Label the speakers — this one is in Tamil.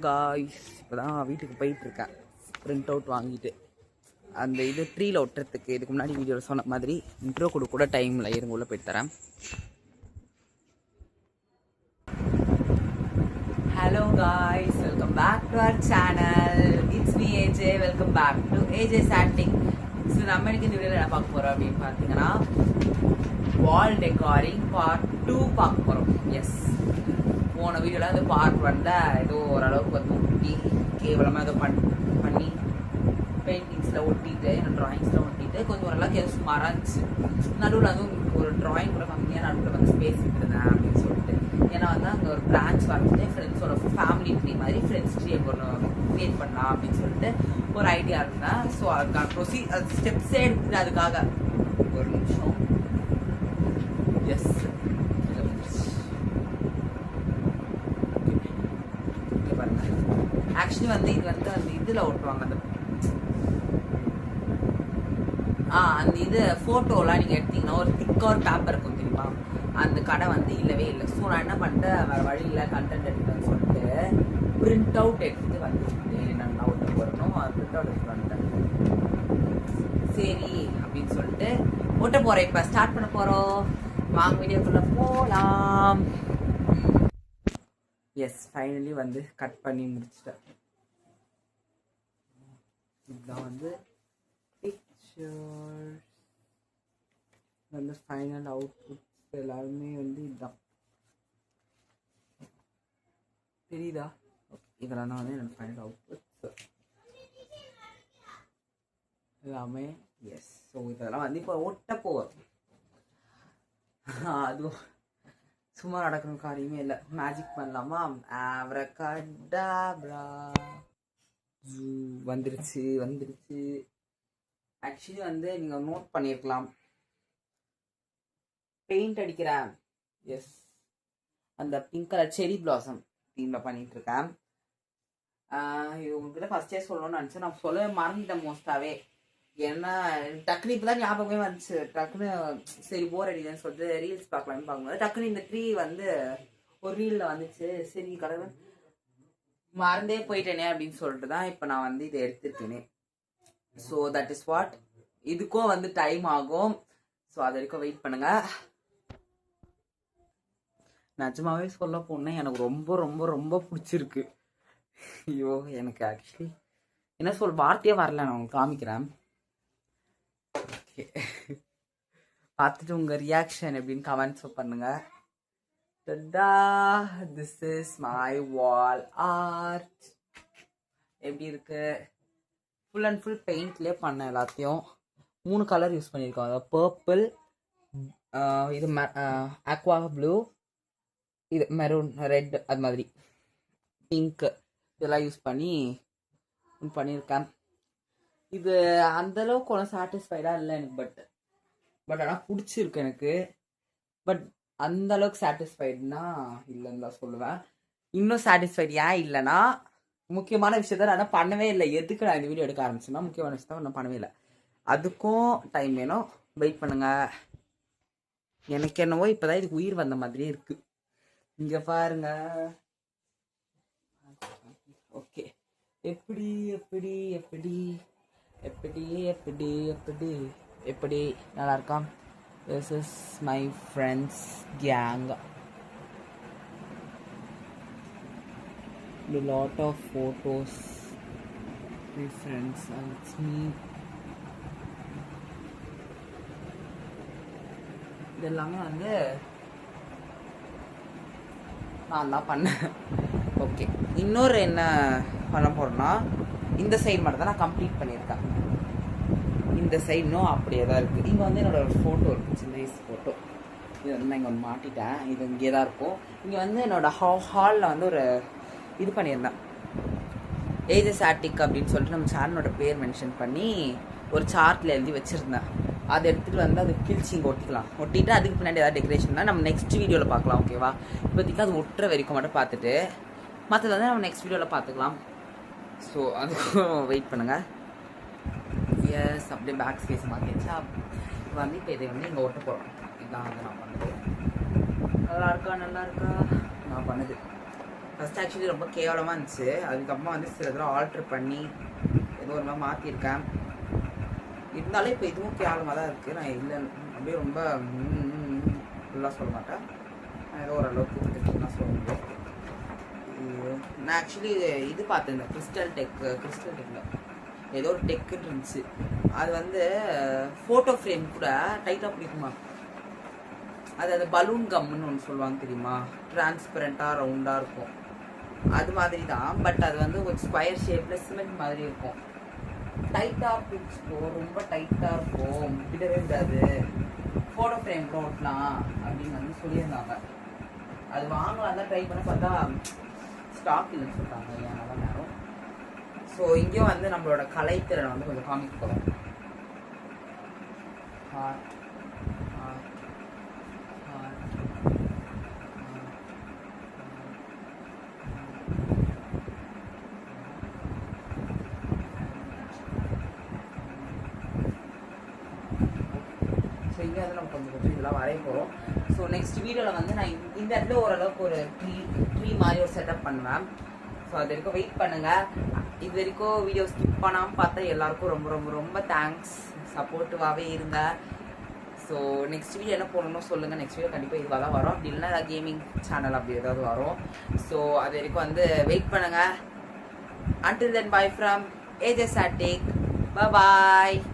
Speaker 1: காய்ஸ், இப்போ தான் வீட்டுக்கு போயிட்டுருக்கேன். பிரிண்ட் அவுட் வாங்கிட்டு அந்த இது ட்ரீயில் ஒட்டுறதுக்கு இதுக்கு முன்னாடி வீடியோவில் சொன்ன மாதிரி இன்ட்ரோ கூட டைமில் இருங்க உள்ளே போயிட்டு தரேன். Hello guys, welcome back to our channel. It's me AJ. Welcome back to AJ chatting. So நம்ம இன்னைக்கு இந்த வீடியோவில் என்ன பார்க்க போகிறோம் அப்படின்னு பார்த்தீங்கன்னா, வால் டெக்காரிங் பார்ட் 2 பார்க்க போகிறோம். எஸ், போன வீடியோவில் அது பார்ட் 1ல் ஏதோ ஓரளவுக்கு வந்து ஒட்டி கேவலமாக ஏதோ பண்ணி பெயிண்டிங்ஸில் ஒட்டிட்டு ட்ராயிங்ஸில் ஒட்டிட்டு கொஞ்சம் ஓரளவுக்கு எதுவும் சுமாராக இருந்துச்சு. நடுவில் வந்து உங்களுக்கு ஒரு ட்ராயிங் கூட கம்மியாக நடுவில் வந்து ஸ்பேஸ் விட்டுருந்தேன் அப்படின்னு சொல்லிட்டு. ஏன்னா வந்து அங்கே ஒரு பிரான்ச் வந்துட்டு ஃப்ரெண்ட்ஸோட ஃபேமிலி ட்ரீ மாதிரி ஃப்ரெண்ட்ஸ் ட்ரீ ஒன்று க்ரியேட் பண்ணலாம் அப்படின்னு சொல்லிட்டு ஒரு ஐடியா இருந்தேன். ஸோ அதுக்கான அது ஸ்டெப்ஸே எடுத்துட்டு அதுக்காக ஒரு நிமிஷம். எஸ், ஆக்சுவலி வந்து இது வந்து அந்த இதில் ஓட்டுவாங்க, அந்த இது ஃபோட்டோலாம் நீங்கள் எடுத்தீங்கன்னா ஒரு திக்காக பேப்பர் இருக்கும் தெரியுமா, அந்த கடை வந்து இல்லவே இல்லை. ஸோ நான் என்ன பண்ணிட்டேன், வேறு வழி இல்லை கண்டென்ட் எடுத்துன்னு சொல்லிட்டு பிரிண்ட் அவுட் எடுத்துட்டு வந்துட்டு நான் அவுட் போடணும். அது பிரிண்ட் அவுட் எடுத்து வந்துட்டேன். சரி அப்படின்னு சொல்லிட்டு ஓட்ட போகிறேன். இப்போ ஸ்டார்ட் பண்ண போகிறோம். வாங்க வீடியோக்குள்ளே போகலாம். எஸ், ஃபைனலி வந்து கட் பண்ணி முடிச்சிட்டேன். இதுதான் வந்து பிக்சர்ஸ், வந்து ஃபைனல் அவுட்புட் எல்லாருமே வந்து இதுதான் தெரியுதா? இதெல்லாம் தான் வந்து என்னோட ஃபைனல் அவுட்புட் எல்லாமே. எஸ், ஸோ இதெல்லாம் வந்து இப்போ ஒட்ட போகுது. அதுவும் சும்மா நடக்கணும் காரியமே இல்லை. மேஜிக் பண்ணலாமா? ஆவ்ரகடாப்ரா வந்துருச்சு. ஆக்சுவலி வந்து நீங்கள் நோட் பண்ணியிருக்கலாம், பெயிண்ட் அடிக்கிறேன். எஸ், அந்த பிங்க் கலர் செரி பிளாசம் தீமில் பண்ணிட்டு இருக்கேன். இது உங்ககிட்ட ஃபர்ஸ்டே சொல்லணும்னு நினச்சேன், நான் சொல்ல மறந்துட்டேன் மோஸ்டாகவே. ஏன்னா டக்குனு இப்போ தான் ஞாபகமே வந்துச்சு. டக்குன்னு சரி போர் அடிக்குதுன்னு சொல்லிட்டு ரீல்ஸ் பார்க்கலான்னு பார்க்கும்போது டக்குன்னு இந்த ட்ரீ வந்து ஒரு ரீலில் வந்துச்சு. சரி கடவுள் மறந்தே போயிட்டேனே அப்படின்னு சொல்லிட்டு தான் இப்போ நான் வந்து இதை எடுத்துருக்கேனே. So that is what. இதுக்கும் வந்து டைம் ஆகும். ஸோ அது வரைக்கும் வெயிட் பண்ணுங்க. நிஜமாவே சொல்ல போனால் எனக்கு ரொம்ப ரொம்ப ரொம்ப பிடிச்சிருக்கு. ஐயோ, எனக்கு ஆக்சுவலி என்ன வார்த்தையே வரல. நான் உங்களுக்கு காமிக்கிறேன். ஓகே, பார்த்துட்டு உங்கள் ரியாக்ஷன் எப்படின்னு கமெண்ட்ஸ் பண்ணுங்க. This is my wall art. எப்படி இருக்கு? ஃபுல் அண்ட் ஃபுல் பெயிண்ட்லேயே பண்ணேன். எல்லாத்தையும் 3 கலர் யூஸ் பண்ணியிருக்கோம். அதாவது பர்பிள், இது ஆக்வா ப்ளூ, இது மெரூன், ரெட், அது மாதிரி பிங்க், இதெல்லாம் யூஸ் பண்ணி பண்ணியிருக்கேன். இது அந்தளவுக்கு ஒன்றும் சாட்டிஸ்ஃபைடாக இல்லை எனக்கு. பட் ஆனால் பிடிச்சிருக்கு எனக்கு. பட் அந்த அளவுக்கு சாட்டிஸ்ஃபைடுனா இல்லைன்னு தான் சொல்லுவேன். இன்னும் சாட்டிஸ்ஃபைடு ஏன் இல்லைன்னா, முக்கியமான விஷயத்த நான் பண்ணவே இல்லை. எதுக்கு நான் இந்த வீடியோ எடுக்க ஆரம்பிச்சேன்னா, முக்கியமான விஷயத்த நான் பண்ணவே இல்லை. அதுக்கும் டைம் வேணும், வெயிட் பண்ணுங்க. எனக்கு என்னவோ இப்போதான் இதுக்கு உயிர் வந்த மாதிரியே இருக்கு. இங்கே பாருங்க. ஓகே, எப்படி எப்படி எப்படி எப்படி எப்படி எப்படி எப்படி நல்லா இருக்கா? This is my friends gang. A lot of photos. My friends, and it's me. இதெல்லாமே வந்து நான் தான் பண்ணேன். ஓகே, இன்னொரு என்ன பண்ண போகிறேன்னா, இந்த சைடு மட்டும் தான் நான் கம்ப்ளீட் பண்ணியிருக்கேன். இந்த சைடு இன்னும் அப்படியே தான் இருக்குது. இங்கே வந்து என்னோடய ஒரு ஃபோட்டோ இருக்குது, சின்ன வயசு ஃபோட்டோ. இது வந்து நான் இங்கே ஒன்று மாட்டிட்டேன். இது இங்கே தான் இருக்கும். இங்கே வந்து என்னோடய ஹாலில் வந்து ஒரு இது பண்ணியிருந்தேன், ஏஜே சாட்டிக் அப்படின்னு சொல்லிட்டு நம்ம சேனலோட பேர் மென்ஷன் பண்ணி ஒரு சார்ட்டில் எழுதி வச்சுருந்தேன். அதை எடுத்துகிட்டு வந்து அது கிழிச்சி இங்கே ஒட்டிட்டு அதுக்கு பின்னாடி ஏதாவது டெக்கரேஷன்னா நம்ம நெக்ஸ்ட் வீடியோவில் பார்க்கலாம். ஓகேவா? இப்போதைக்கு அது ஒட்டுற வரைக்கும் மட்டும் பார்த்துட்டு மற்றது வந்து நம்ம நெக்ஸ்ட் வீடியோவில் பார்த்துக்கலாம். ஸோ அதுக்கும் வெயிட் பண்ணுங்கள். எஸ், அப்படியே பேக் ஸ்பேஸ் மாற்றிடுச்சா வந்து இப்போ இதை வந்து இங்கே ஓட்ட போகிறோம். இதுதான் வந்து நான் பண்ணது. நல்லா இருக்கா நான் பண்ணது. ஃபஸ்ட் ஆக்சுவலி ரொம்ப கேவலமாக இருந்துச்சு. அதுக்கப்புறமா வந்து சில இதெல்லாம் ஆல்ட்ரு பண்ணி ஏதோ ஒரு மாதிரி மாற்றிருக்கேன். இருந்தாலும் இப்போ இதுவும் கேவலமாக தான் இருக்குது. நான் இல்லை அப்படியே ரொம்ப ஃபுல்லாக சொல்ல மாட்டேன். நான் ஏதோ ஓரளவுக்கு நான் சொல்ல முடியும். நான் ஆக்சுவலி இது பார்த்துருந்தேன், கிறிஸ்டல் டெக்கில் ஏதோ ஒரு டெக்குன்னு இருந்துச்சு. அது வந்து ஃபோட்டோ ஃப்ரேம் கூட டைட்டாக பிடிக்குமா. அது அந்த பலூன் கம்முன்னு ஒன்று சொல்லுவாங்க தெரியுமா, டிரான்ஸ்பரண்ட்டாக ரவுண்டாக இருக்கும். அது மாதிரி தான், பட் அது வந்து ஒரு ஸ்கொயர் ஷேப்பில் சிமெண்ட் மாதிரி இருக்கும். டைட்டாக பிடிச்சிக்கோ, ரொம்ப டைட்டாக இருக்கும், விடவே விடாது, ஃபோட்டோ ஃப்ரேம் கூட ஓட்டலாம் அப்படின்னு வந்து சொல்லியிருந்தாங்க. அது வாங்கலாம் தான் ட்ரை பண்ண பார்த்தா ஸ்டாக் இல்லைன்னு சொல்லிட்டாங்க. ஏன் நல்லா நேரம். ஸோ இங்கேயும் வந்து நம்மளோட கலைத்திறனை வந்து கொஞ்சம் காமிக்க போகிறோம். ஸோ இங்கே வந்து நம்ம கொஞ்சம் இதெல்லாம் வரைய போகிறோம். ஸோ நெக்ஸ்ட் வீடியோவில் வந்து நான் இந்த இடத்துல ஓரளவுக்கு ஒரு ட்ரீ மாதிரி ஒரு செட்டப் பண்ணுவேன். ஸோ அது வரைக்கும் வெயிட் பண்ணுங்கள். இது வரைக்கும் வீடியோ ஸ்கிப் பண்ணாமல் பார்த்தா எல்லாருக்கும் ரொம்ப ரொம்ப ரொம்ப தேங்க்ஸ். சப்போர்ட்டிவாகவே இருங்க. ஸோ நெக்ஸ்ட் வீடியோ என்ன போடணும்னு சொல்லுங்கள். நெக்ஸ்ட் வீடியோ கண்டிப்பாக இதுவாக தான் வரும். அப்படி இல்லைன்னா ஏதாவது கேமிங் சேனல் அப்படி ஏதாவது வரும். ஸோ அது வரைக்கும் வந்து வெயிட் பண்ணுங்கள். Until then, bye from AJ Satik. Bye bye.